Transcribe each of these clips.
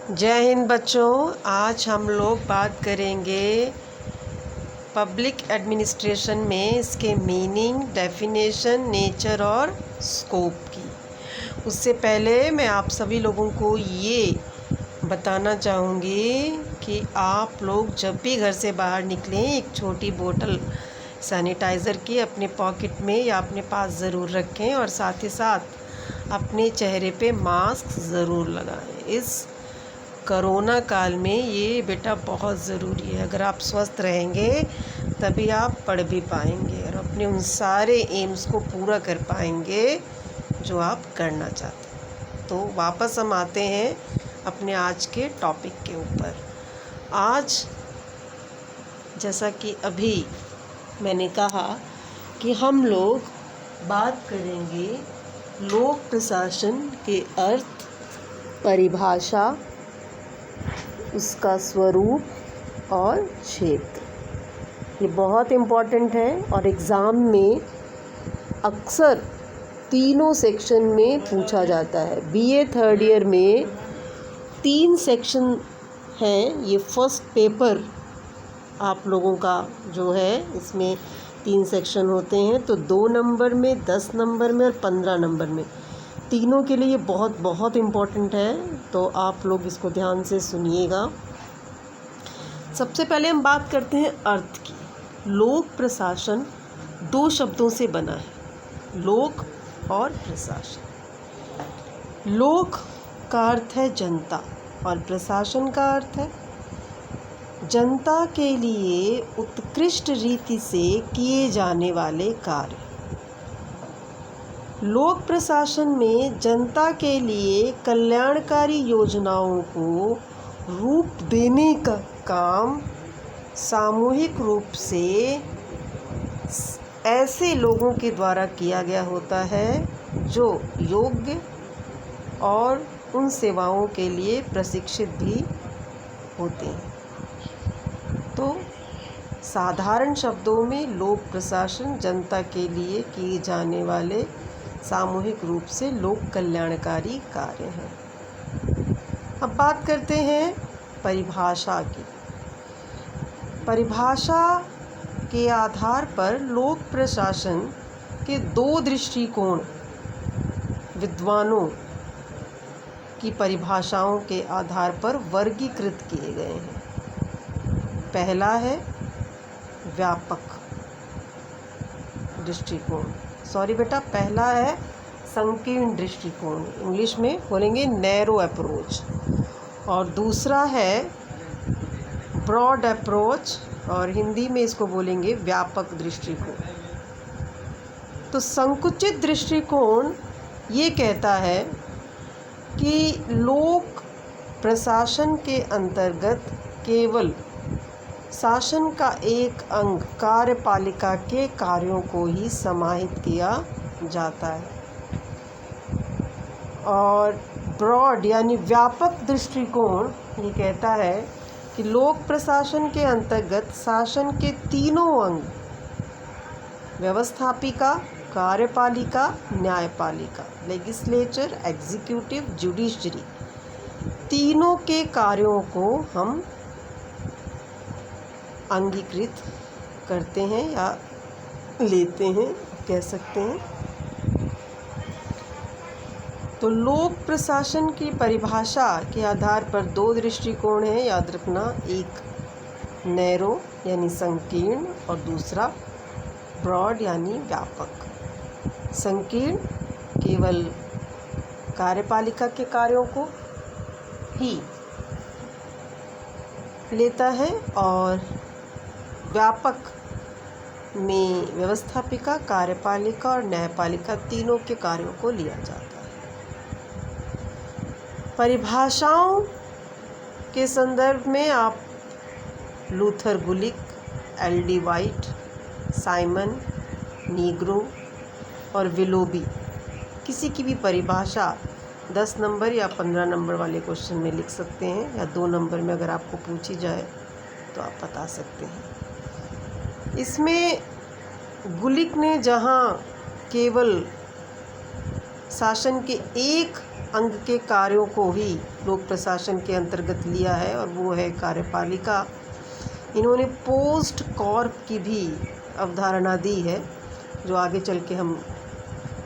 जय हिंद बच्चों। आज हम लोग बात करेंगे पब्लिक एडमिनिस्ट्रेशन में इसके मीनिंग, डेफिनेशन, नेचर और स्कोप की। उससे पहले मैं आप सभी लोगों को ये बताना चाहूँगी कि आप लोग जब भी घर से बाहर निकलें एक छोटी बोतल सैनिटाइज़र की अपने पॉकेट में या अपने पास ज़रूर रखें और साथ ही साथ अपने चेहरे पे मास्क ज़रूर लगाएं। इस कोरोना काल में ये बेटा बहुत ज़रूरी है। अगर आप स्वस्थ रहेंगे तभी आप पढ़ भी पाएंगे और अपने उन सारे एम्स को पूरा कर पाएंगे जो आप करना चाहते हैं। तो वापस हम आते हैं अपने आज के टॉपिक के ऊपर। आज जैसा कि अभी मैंने कहा कि हम लोग बात करेंगे लोक प्रशासन के अर्थ, परिभाषा, उसका स्वरूप और क्षेत्र। ये बहुत इम्पॉर्टेंट है और एग्ज़ाम में अक्सर तीनों सेक्शन में पूछा जाता है। बीए थर्ड ईयर में 3 सेक्शन हैं। ये फर्स्ट पेपर आप लोगों का जो है इसमें 3 सेक्शन होते हैं, तो 2 नंबर में, 10 नंबर में और 15 नंबर में, तीनों के लिए ये बहुत बहुत इम्पॉर्टेंट है। तो आप लोग इसको ध्यान से सुनिएगा। सबसे पहले हम बात करते हैं अर्थ की। लोक प्रशासन 2 शब्दों से बना है, लोक और प्रशासन। लोक का अर्थ है जनता और प्रशासन का अर्थ है जनता के लिए उत्कृष्ट रीति से किए जाने वाले कार्य। लोक प्रशासन में जनता के लिए कल्याणकारी योजनाओं को रूप देने का काम सामूहिक रूप से ऐसे लोगों के द्वारा किया गया होता है जो योग्य और उन सेवाओं के लिए प्रशिक्षित भी होते हैं। तो साधारण शब्दों में लोक प्रशासन जनता के लिए किए जाने वाले सामूहिक रूप से लोक कल्याणकारी कार्य हैं। अब बात करते हैं परिभाषा की। परिभाषा के आधार पर लोक प्रशासन के 2 दृष्टिकोण विद्वानों की परिभाषाओं के आधार पर वर्गीकृत किए गए हैं। पहला है व्यापक दृष्टिकोण, पहला है संकीर्ण दृष्टिकोण, इंग्लिश में बोलेंगे नैरो अप्रोच, और दूसरा है ब्रॉड अप्रोच और हिंदी में इसको बोलेंगे व्यापक दृष्टिकोण। तो संकुचित दृष्टिकोण ये कहता है कि लोक प्रशासन के अंतर्गत केवल शासन का एक अंग कार्यपालिका के कार्यों को ही समाहित किया जाता है। और ब्रॉड यानी व्यापक दृष्टिकोण ये कहता है कि लोक प्रशासन के अंतर्गत शासन के तीनों अंग व्यवस्थापिका, कार्यपालिका, न्यायपालिका, लेजिस्लेचर, एग्जीक्यूटिव, जुडिशरी, तीनों के कार्यों को हम अंगीकृत करते हैं या लेते हैं, कह सकते हैं। तो लोक प्रशासन की परिभाषा के आधार पर 2 दृष्टिकोण हैं, याद रखना। एक नैरो यानी संकीर्ण और दूसरा ब्रॉड यानी व्यापक। संकीर्ण केवल कार्यपालिका के कार्यों को ही लेता है और व्यापक में व्यवस्थापिका, कार्यपालिका और न्यायपालिका तीनों के कार्यों को लिया जाता है। परिभाषाओं के संदर्भ में आप लूथर गुलिक, एल.डी. वाइट, साइमन, नीग्रो और विलोबी किसी की भी परिभाषा 10 नंबर या 15 नंबर वाले क्वेश्चन में लिख सकते हैं, या 2 नंबर में अगर आपको पूछी जाए तो आप बता सकते हैं। इसमें गुलिक ने जहाँ केवल शासन के एक अंग के कार्यों को ही लोक प्रशासन के अंतर्गत लिया है और वो है कार्यपालिका। इन्होंने पोस्ट कॉर्प की भी अवधारणा दी है, जो आगे चल के हम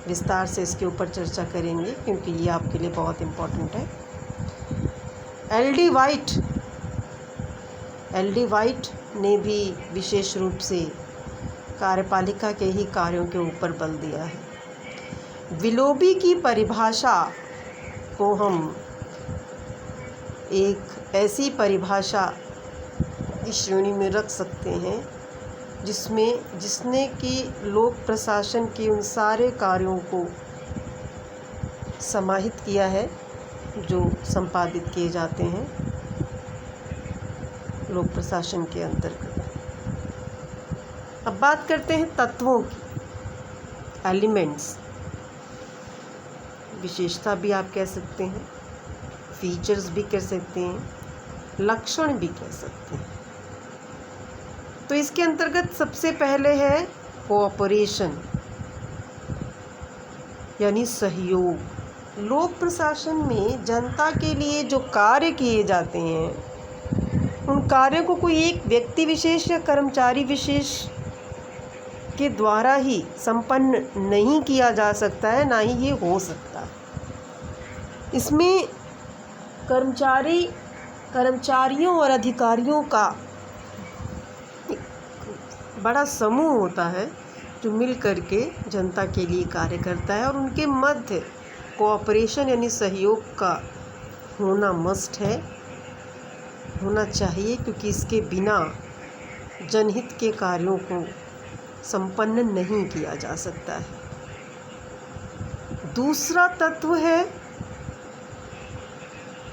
विस्तार से इसके ऊपर चर्चा करेंगे, क्योंकि ये आपके लिए बहुत इम्पोर्टेंट है। एल डी वाइट ने भी विशेष रूप से कार्यपालिका के ही कार्यों के ऊपर बल दिया है। विलोबी की परिभाषा को हम एक ऐसी परिभाषा इस श्रेणी में रख सकते हैं जिसने कि लोक प्रशासन के उन सारे कार्यों को समाहित किया है जो संपादित किए जाते हैं लोक प्रशासन के अंतर्गत। अब बात करते हैं तत्वों की, एलिमेंट्स। विशेषता भी आप कह सकते हैं, फीचर्स भी कह सकते हैं, लक्षण भी कह सकते हैं। तो इसके अंतर्गत सबसे पहले है कोऑपरेशन, यानी सहयोग। लोक प्रशासन में जनता के लिए जो कार्य किए जाते हैं, उन कार्यों को कोई एक व्यक्ति विशेष या कर्मचारी विशेष के द्वारा ही संपन्न नहीं किया जा सकता है, ना ही ये हो सकता है। इसमें कर्मचारियों और अधिकारियों का बड़ा समूह होता है जो मिल करके जनता के लिए कार्य करता है, और उनके मध्य कोऑपरेशन यानी सहयोग का होना मस्ट है, होना चाहिए, क्योंकि इसके बिना जनहित के कार्यों को संपन्न नहीं किया जा सकता है। दूसरा तत्व है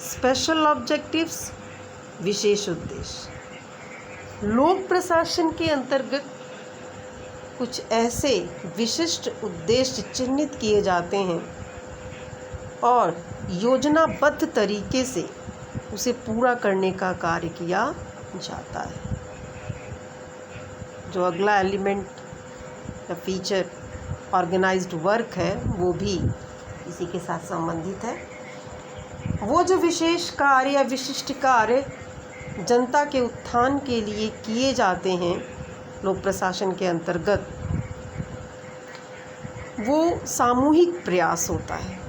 स्पेशल ऑब्जेक्टिव्स, विशेष उद्देश्य। लोक प्रशासन के अंतर्गत कुछ ऐसे विशिष्ट उद्देश्य चिन्हित किए जाते हैं और योजनाबद्ध तरीके से उसे पूरा करने का कार्य किया जाता है। जो अगला एलिमेंट या फीचर ऑर्गेनाइज्ड वर्क है, वो भी इसी के साथ संबंधित है। वो जो विशेष कार्य या विशिष्ट कार्य जनता के उत्थान के लिए किए जाते हैं लोक प्रशासन के अंतर्गत, वो सामूहिक प्रयास होता है।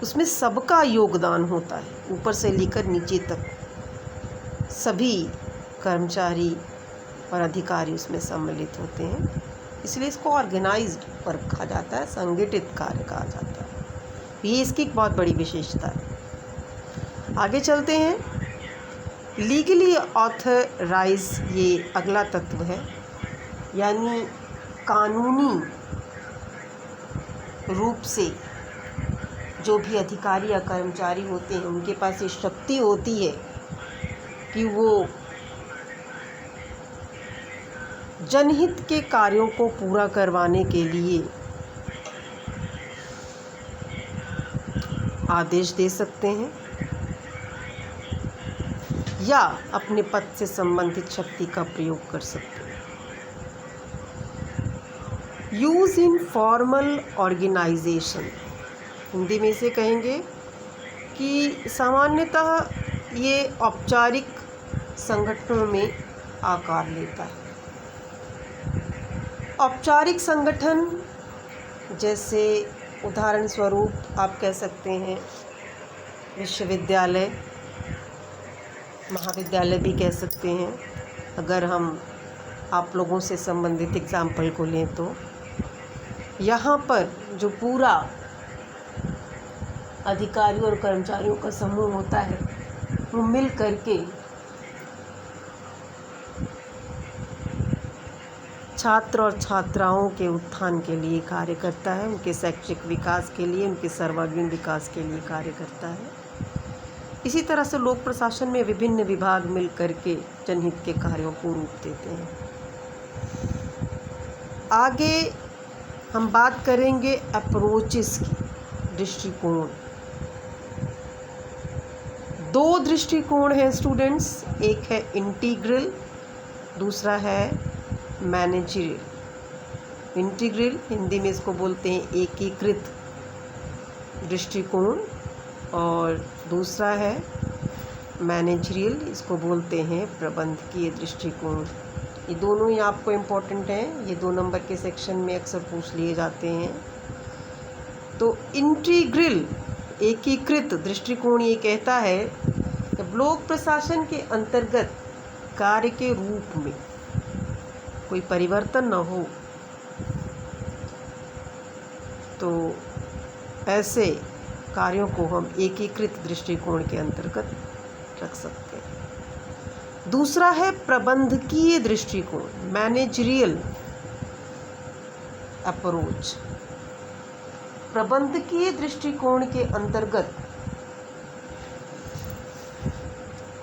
उसमें सबका योगदान होता है, ऊपर से लेकर नीचे तक सभी कर्मचारी और अधिकारी उसमें सम्मिलित होते हैं, इसलिए इसको ऑर्गेनाइज्ड वर्क कहा जाता है, संगठित कार्य कहा जाता है। ये इसकी एक बहुत बड़ी विशेषता है। आगे चलते हैं। लीगली ऑथराइज, ये अगला तत्व है, यानी कानूनी रूप से जो भी अधिकारी या कर्मचारी होते हैं, उनके पास ये शक्ति होती है कि वो जनहित के कार्यों को पूरा करवाने के लिए आदेश दे सकते हैं या अपने पद से संबंधित शक्ति का प्रयोग कर सकते हैं। Use in formal organisation, Hindi में इसे कहेंगे कि सामान्यतः ये औपचारिक संगठनों में आकार लेता है। औपचारिक संगठन जैसे उदाहरण स्वरूप आप कह सकते हैं विश्वविद्यालय, महाविद्यालय भी कह सकते हैं। अगर हम आप लोगों से संबंधित एग्जाम्पल को लें तो यहाँ पर जो पूरा अधिकारियों और कर्मचारियों का समूह होता है, वो मिल करके छात्र और छात्राओं के उत्थान के लिए कार्य करता है, उनके शैक्षिक विकास के लिए, उनके सर्वांगीण विकास के लिए कार्य करता है। इसी तरह से लोक प्रशासन में विभिन्न विभाग मिल करके जनहित के कार्यों को रूप देते हैं। आगे हम बात करेंगे अप्रोचेस की, दृष्टिकोण। दो दृष्टिकोण हैं स्टूडेंट्स, एक है इंटीग्रल, दूसरा है मैनेजरियल। इंटीग्रल हिंदी में इसको बोलते हैं एकीकृत, दृष्टिकोण और दूसरा है मैनेजरियल, इसको बोलते हैं प्रबंधकीय दृष्टिकोण। ये दोनों ही आपको इम्पोर्टेंट हैं, ये 2 नंबर के सेक्शन में अक्सर पूछ लिए जाते हैं। तो इंटीग्रल एकीकृत दृष्टिकोण ये कहता है कि लोक प्रशासन के अंतर्गत कार्य के रूप में कोई परिवर्तन न हो, तो ऐसे कार्यों को हम एकीकृत दृष्टिकोण के अंतर्गत रख सकते हैं। दूसरा है प्रबंधकीय दृष्टिकोण, मैनेजरियल अप्रोच। प्रबंधकीय दृष्टिकोण के अंतर्गत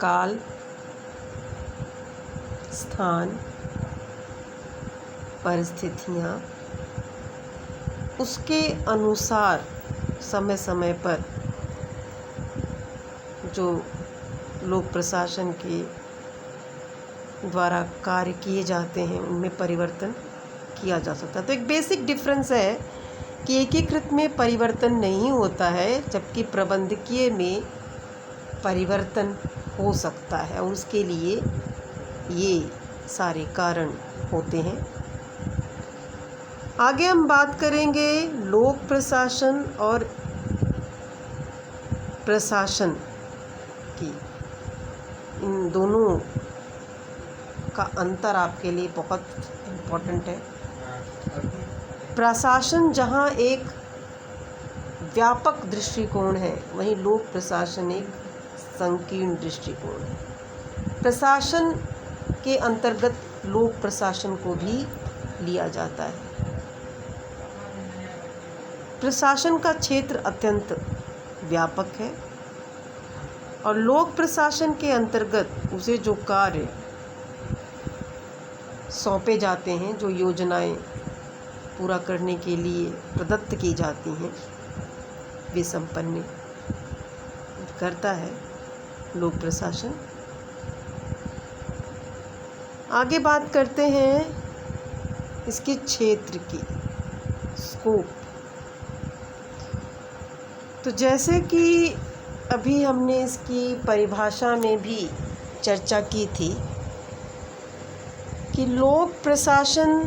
काल, स्थान, परिस्थितियाँ, उसके अनुसार समय समय पर जो लोक प्रशासन के द्वारा कार्य किए जाते हैं उनमें परिवर्तन किया जा सकता है। तो एक बेसिक डिफरेंस है कि एकीकृत में परिवर्तन नहीं होता है, जबकि प्रबंधकीय में परिवर्तन हो सकता है और उसके लिए ये सारे कारण होते हैं। आगे हम बात करेंगे लोक प्रशासन और प्रशासन की। इन दोनों का अंतर आपके लिए बहुत इम्पोर्टेंट है। प्रशासन जहाँ एक व्यापक दृष्टिकोण है, वहीं लोक प्रशासन एक संकीर्ण दृष्टिकोण है। प्रशासन के अंतर्गत लोक प्रशासन को भी लिया जाता है। प्रशासन का क्षेत्र अत्यंत व्यापक है और लोक प्रशासन के अंतर्गत उसे जो कार्य सौंपे जाते हैं, जो योजनाएं पूरा करने के लिए प्रदत्त की जाती हैं, वे संपन्न करता है लोक प्रशासन। आगे बात करते हैं इसके क्षेत्र की, स्कोप। तो जैसे कि अभी हमने इसकी परिभाषा में भी चर्चा की थी कि लोक प्रशासन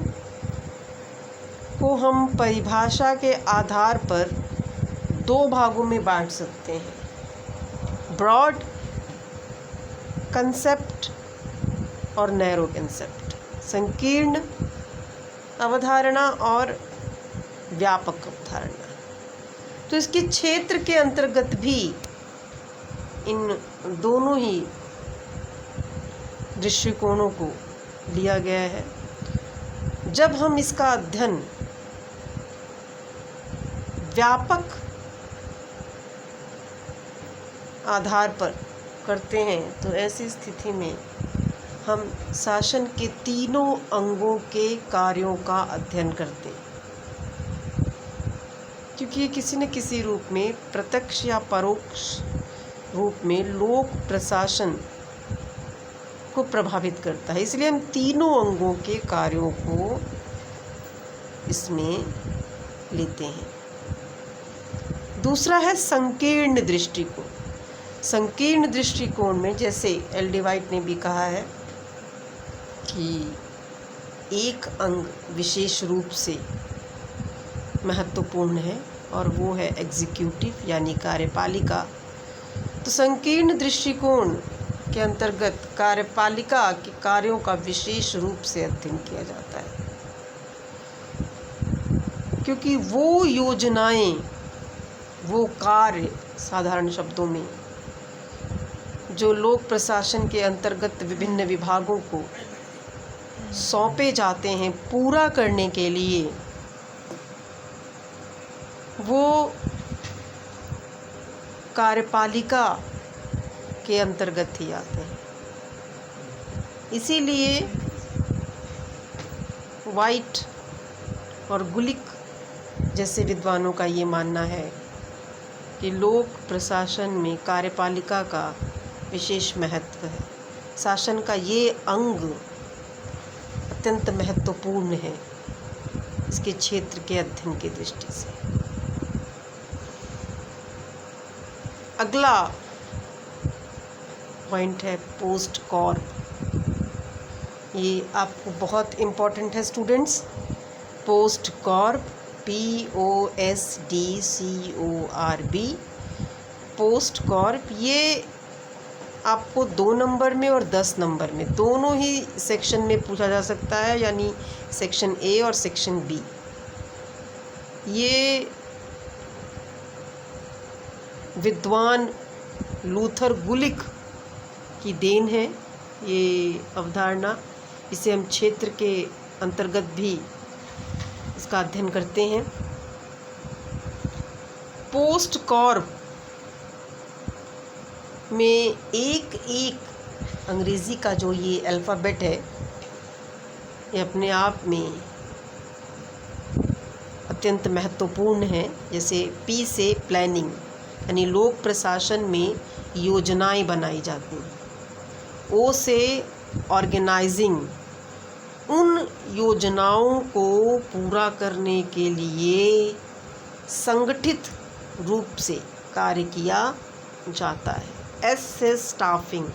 को हम परिभाषा के आधार पर 2 भागों में बांट सकते हैं, ब्रॉड कंसेप्ट और नैरो कंसेप्ट, संकीर्ण अवधारणा और व्यापक अवधारणा। तो इसके क्षेत्र के अंतर्गत भी इन दोनों ही दृष्टिकोणों को लिया गया है। जब हम इसका अध्ययन व्यापक आधार पर करते हैं, तो ऐसी स्थिति में हम शासन के तीनों अंगों के कार्यों का अध्ययन करते हैं, क्योंकि ये किसी न किसी रूप में प्रत्यक्ष या परोक्ष रूप में लोक प्रशासन को प्रभावित करता है। इसलिए हम तीनों अंगों के कार्यों को इसमें लेते हैं। दूसरा है संकीर्ण दृष्टिकोण। संकीर्ण दृष्टिकोण में, जैसे एल डी वाइट ने भी कहा है कि एक अंग विशेष रूप से महत्वपूर्ण है और वो है एग्जीक्यूटिव यानी कार्यपालिका। तो संकीर्ण दृष्टिकोण के अंतर्गत कार्यपालिका के कार्यों का विशेष रूप से अध्ययन किया जाता है, क्योंकि वो योजनाएं, वो कार्य, साधारण शब्दों में जो लोक प्रशासन के अंतर्गत विभिन्न विभागों को सौंपे जाते हैं पूरा करने के लिए, वो कार्यपालिका के अंतर्गत ही आते हैं। इसीलिए वाइट और गुलिक जैसे विद्वानों का ये मानना है कि लोक प्रशासन में कार्यपालिका का विशेष महत्व है। शासन का ये अंग अत्यंत महत्वपूर्ण है इसके क्षेत्र के अध्ययन की दृष्टि से। अगला पॉइंट है पोस्ट कॉर्प। ये आपको बहुत इम्पोर्टेंट है students. Post Corp, POSTCORP, post Corp, ये आपको 2 नंबर में और 10 नंबर में दोनों ही सेक्शन में पूछा जा सकता है, यानी सेक्शन ए और सेक्शन बी। ये विद्वान लूथर गुलिक की देन है ये अवधारणा। इसे हम क्षेत्र के अंतर्गत भी इसका अध्ययन करते हैं। पोस्ट कॉर्प में एक अंग्रेज़ी का जो ये अल्फ़ाबेट है, ये अपने आप में अत्यंत महत्वपूर्ण है। जैसे P से प्लानिंग, यानी लोक प्रशासन में योजनाएं बनाई जाती हैं। O से ऑर्गेनाइजिंग, उन योजनाओं को पूरा करने के लिए संगठित रूप से कार्य किया जाता है। S से स्टाफिंग,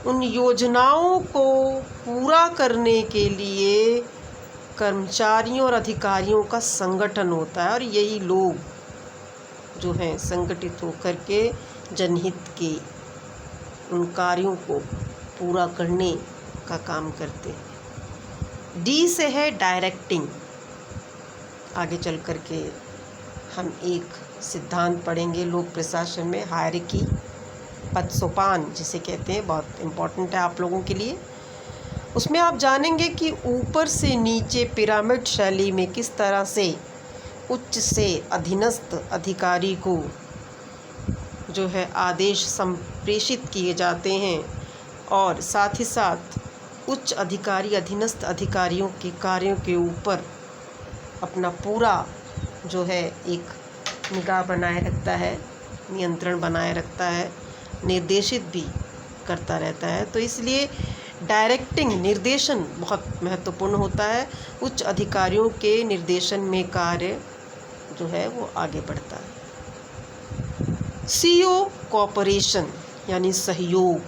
उन योजनाओं को पूरा करने के लिए कर्मचारियों और अधिकारियों का संगठन होता है, और यही लोग जो हैं संगठित होकर के जनहित के उन कार्यों को पूरा करने का काम करते हैं। D से है डायरेक्टिंग। आगे चल कर के हम एक सिद्धांत पढ़ेंगे लोक प्रशासन में, हायरार्की, पद सोपान जिसे कहते हैं, बहुत इम्पोर्टेंट है आप लोगों के लिए। उसमें आप जानेंगे कि ऊपर से नीचे पिरामिड शैली में किस तरह से उच्च से अधीनस्थ अधिकारी को जो है आदेश संप्रेषित किए जाते हैं, और साथ ही साथ उच्च अधिकारी अधीनस्थ अधिकारियों के कार्यों के ऊपर अपना पूरा जो है एक निगाह बनाए रखता है, नियंत्रण बनाए रखता है, निर्देशित भी करता रहता है। तो इसलिए डायरेक्टिंग, निर्देशन बहुत महत्वपूर्ण होता है। उच्च अधिकारियों के निर्देशन में कार्य जो है वो आगे बढ़ता है। CO कोऑपरेशन यानी सहयोग,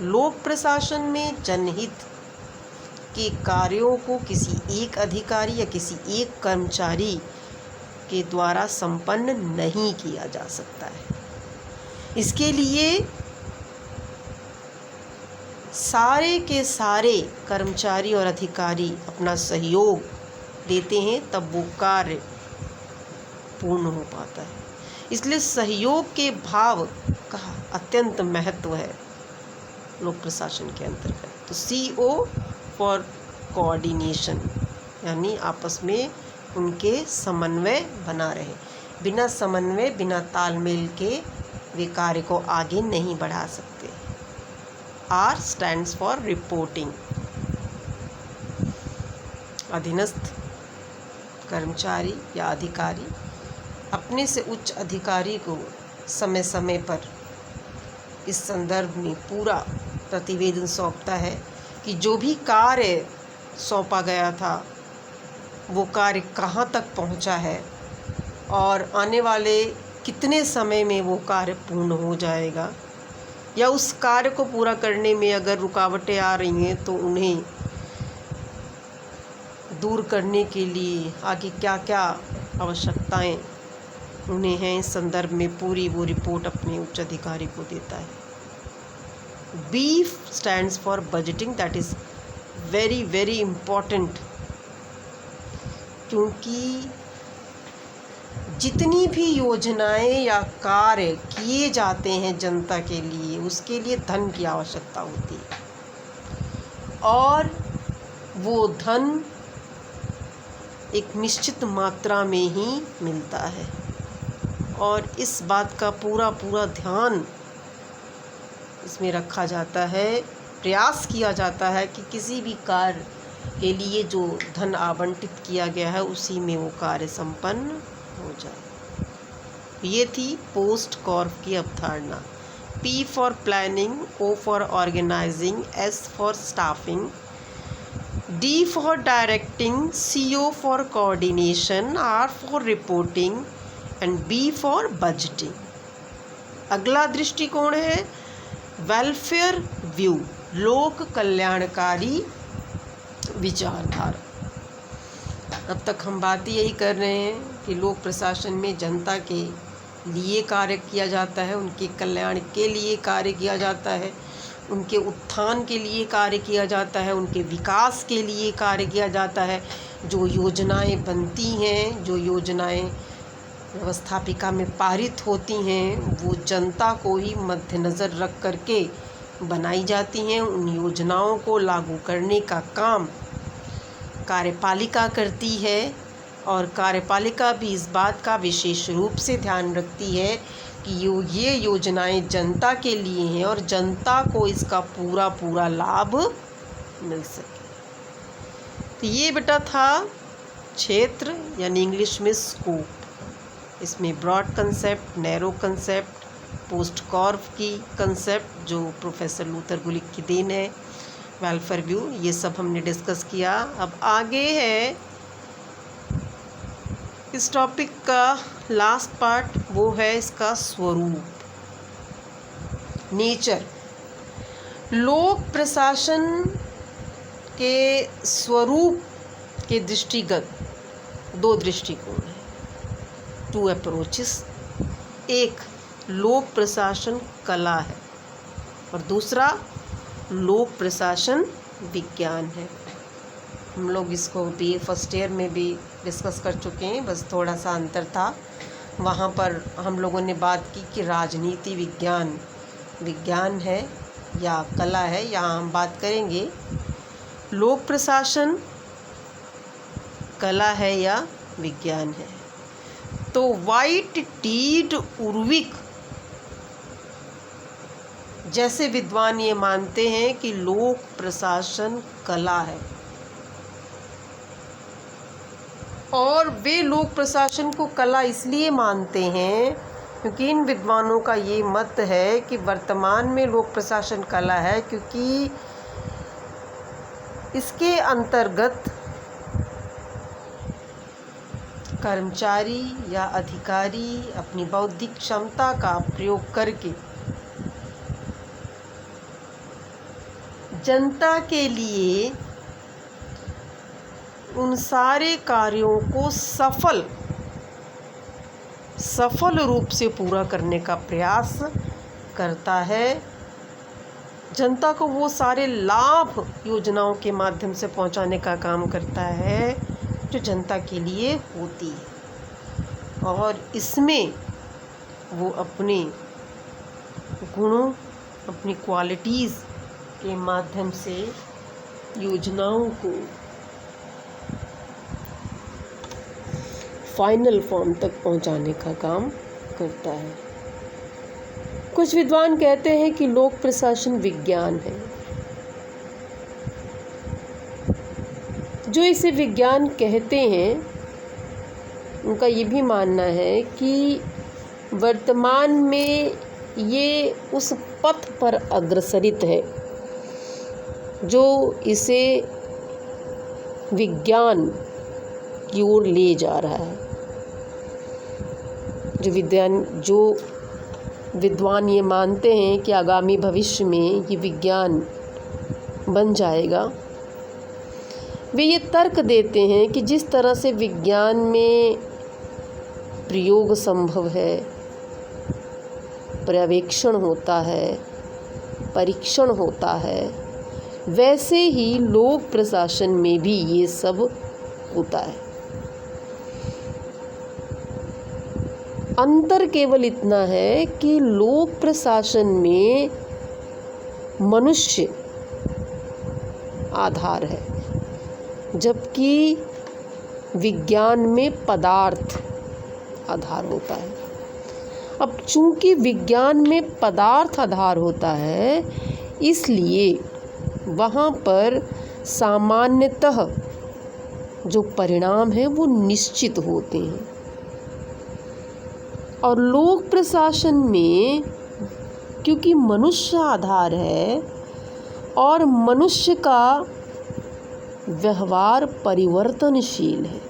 लोक प्रशासन में जनहित के कार्यों को किसी एक अधिकारी या किसी एक कर्मचारी के द्वारा संपन्न नहीं किया जा सकता है। इसके लिए सारे के सारे कर्मचारी और अधिकारी अपना सहयोग देते हैं, तब वो कार्य पूर्ण हो पाता है। इसलिए सहयोग के भाव का अत्यंत महत्व है लोक प्रशासन के अंतर्गत। तो CO फॉर कोऑर्डिनेशन, यानी आपस में उनके समन्वय बना रहे। बिना समन्वय, बिना तालमेल के वे कार्य को आगे नहीं बढ़ा सकते। R स्टैंड्स फॉर रिपोर्टिंग, अधीनस्थ कर्मचारी या अधिकारी अपने से उच्च अधिकारी को समय समय पर इस संदर्भ में पूरा प्रतिवेदन सौंपता है कि जो भी कार्य सौंपा गया था वो कार्य कहाँ तक पहुँचा है, और आने वाले कितने समय में वो कार्य पूर्ण हो जाएगा, या उस कार्य को पूरा करने में अगर रुकावटें आ रही हैं तो उन्हें दूर करने के लिए आगे क्या क्या आवश्यकताएं उन्हें हैं, इस संदर्भ में पूरी वो रिपोर्ट अपने उच्च अधिकारी को देता है। B stands for budgeting, that is very very important, क्योंकि जितनी भी योजनाएं या कार्य किए जाते हैं जनता के लिए, उसके लिए धन की आवश्यकता होती है, और वो धन एक निश्चित मात्रा में ही मिलता है। और इस बात का पूरा पूरा ध्यान इसमें रखा जाता है, प्रयास किया जाता है कि किसी भी कार्य के लिए जो धन आवंटित किया गया है उसी में वो कार्य संपन्न हो जाए। ये थी पोस्ट कॉर्प की अवधारणा। P for planning, O for organising, S for staffing, D for directing, CO for coordination, R for reporting, and B for budgeting. अगला दृष्टिकोण है वेलफेयर व्यू, लोक कल्याणकारी विचारधारा। अब तक हम बात यही कर रहे हैं कि लोक प्रशासन में जनता के लिए कार्य किया जाता है, उनके कल्याण के लिए कार्य किया जाता है, उनके उत्थान के लिए कार्य किया जाता है, उनके विकास के लिए कार्य किया जाता है। जो योजनाएं बनती हैं, जो योजनाएं व्यवस्थापिका में पारित होती हैं, वो जनता को ही मद्देनज़र रख करके बनाई जाती हैं। उन योजनाओं को लागू करने का काम कार्यपालिका करती है और कार्यपालिका भी इस बात का विशेष रूप से ध्यान रखती है कि ये योजनाएं जनता के लिए हैं और जनता को इसका पूरा पूरा लाभ मिल सके। तो ये बेटा था क्षेत्र यानी इंग्लिश में स्कोप। इसमें broad concept, narrow concept, post कॉर्व की कंसेप्ट जो प्रोफेसर लूथर गुलिक की देन है, वेलफेयर व्यू, ये सब हमने डिस्कस किया। अब आगे है इस टॉपिक का लास्ट पार्ट, वो है इसका स्वरूप, नेचर। लोक प्रशासन के स्वरूप के दृष्टिगत दो दृष्टिकोण हैं, टू अप्रोचेस। एक लोक प्रशासन कला है और दूसरा लोक प्रशासन विज्ञान है। हम लोग इसको भी फर्स्ट ईयर में भी डिस्कस कर चुके हैं, बस थोड़ा सा अंतर था। वहाँ पर हम लोगों ने बात की कि राजनीति विज्ञान है या कला है। यहाँ हम बात करेंगे लोक प्रशासन कला है या विज्ञान है। तो वाइट टीड उर्विक जैसे विद्वान ये मानते हैं कि लोक प्रशासन कला है और वे लोक प्रशासन को कला इसलिए मानते हैं क्योंकि इन विद्वानों का ये मत है कि वर्तमान में लोक प्रशासन कला है क्योंकि इसके अंतर्गत कर्मचारी या अधिकारी अपनी बौद्धिक क्षमता का प्रयोग करके जनता के लिए उन सारे कार्यों को सफल रूप से पूरा करने का प्रयास करता है। जनता को वो सारे लाभ योजनाओं के माध्यम से पहुंचाने का काम करता है जो जनता के लिए होती है और इसमें वो अपने गुणों, अपनी क्वालिटीज़ के माध्यम से योजनाओं को फाइनल फॉर्म तक पहुंचाने का काम करता है। कुछ विद्वान कहते हैं कि लोक प्रशासन विज्ञान है। जो इसे विज्ञान कहते हैं उनका ये भी मानना है कि वर्तमान में ये उस पथ पर अग्रसरित है जो इसे विज्ञान की ओर ले जा रहा है। जो विद्वान ये मानते हैं कि आगामी भविष्य में ये विज्ञान बन जाएगा, वे ये तर्क देते हैं कि जिस तरह से विज्ञान में प्रयोग संभव है, पर्यवेक्षण होता है, परीक्षण होता है, वैसे ही लोक प्रशासन में भी ये सब होता है। अंतर केवल इतना है कि लोक प्रशासन में मनुष्य आधार है जबकि विज्ञान में पदार्थ आधार होता है। अब चूंकि विज्ञान में पदार्थ आधार होता है इसलिए वहाँ पर सामान्यतः जो परिणाम हैं वो निश्चित होते हैं और लोक प्रशासन में क्योंकि मनुष्य आधार है और मनुष्य का व्यवहार परिवर्तनशील है,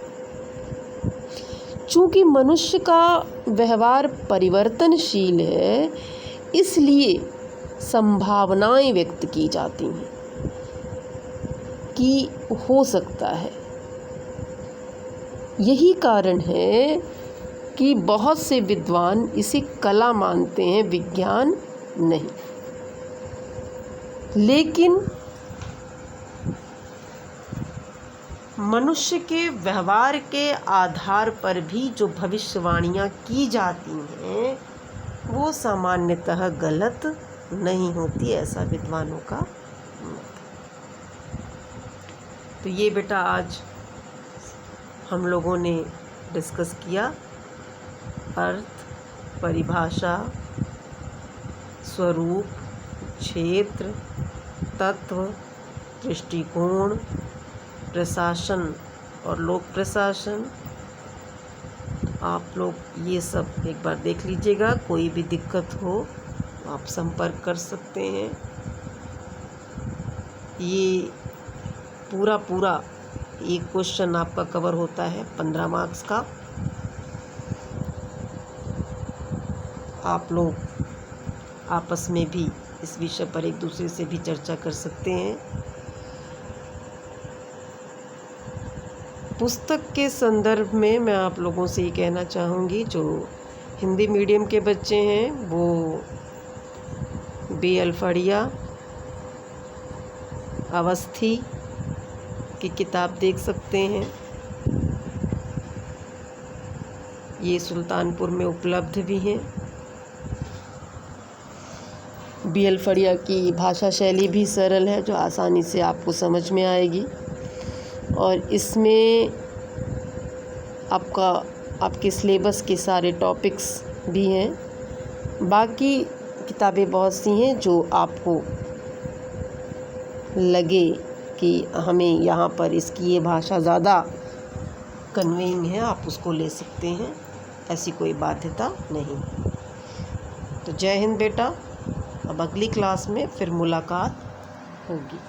चूँकि मनुष्य का व्यवहार परिवर्तनशील है, इसलिए संभावनाएं व्यक्त की जाती हैं कि हो सकता है। यही कारण है कि बहुत से विद्वान इसे कला मानते हैं, विज्ञान नहीं। लेकिन मनुष्य के व्यवहार के आधार पर भी जो भविष्यवाणियाँ की जाती हैं वो सामान्यतः गलत नहीं होती, ऐसा विद्वानों का मत। तो ये बेटा आज हम लोगों ने डिस्कस किया अर्थ, परिभाषा, स्वरूप, क्षेत्र, तत्व, दृष्टिकोण, प्रशासन और लोक प्रशासन। आप लोग ये सब एक बार देख लीजिएगा। कोई भी दिक्कत हो आप संपर्क कर सकते हैं। ये पूरा एक क्वेश्चन आपका कवर होता है 15 मार्क्स का। आप लोग आपस में भी इस विषय पर एक दूसरे से भी चर्चा कर सकते हैं। पुस्तक के संदर्भ में मैं आप लोगों से ये कहना चाहूँगी, जो हिंदी मीडियम के बच्चे हैं वो बी अल्फाड़िया, अवस्थी की किताब देख सकते हैं। ये सुल्तानपुर में उपलब्ध भी हैं। बी अल्फाड़िया की भाषा शैली भी सरल है, जो आसानी से आपको समझ में आएगी, और इसमें आपके सिलेबस के सारे टॉपिक्स भी हैं। बाकी किताबें बहुत सी हैं जो आपको लगे कि हमें यहाँ पर इसकी ये भाषा ज़्यादा कन्वेइंग है, आप उसको ले सकते हैं, ऐसी कोई बाध्यता नहीं। तो जय हिंद बेटा। अब अगली क्लास में फिर मुलाकात होगी।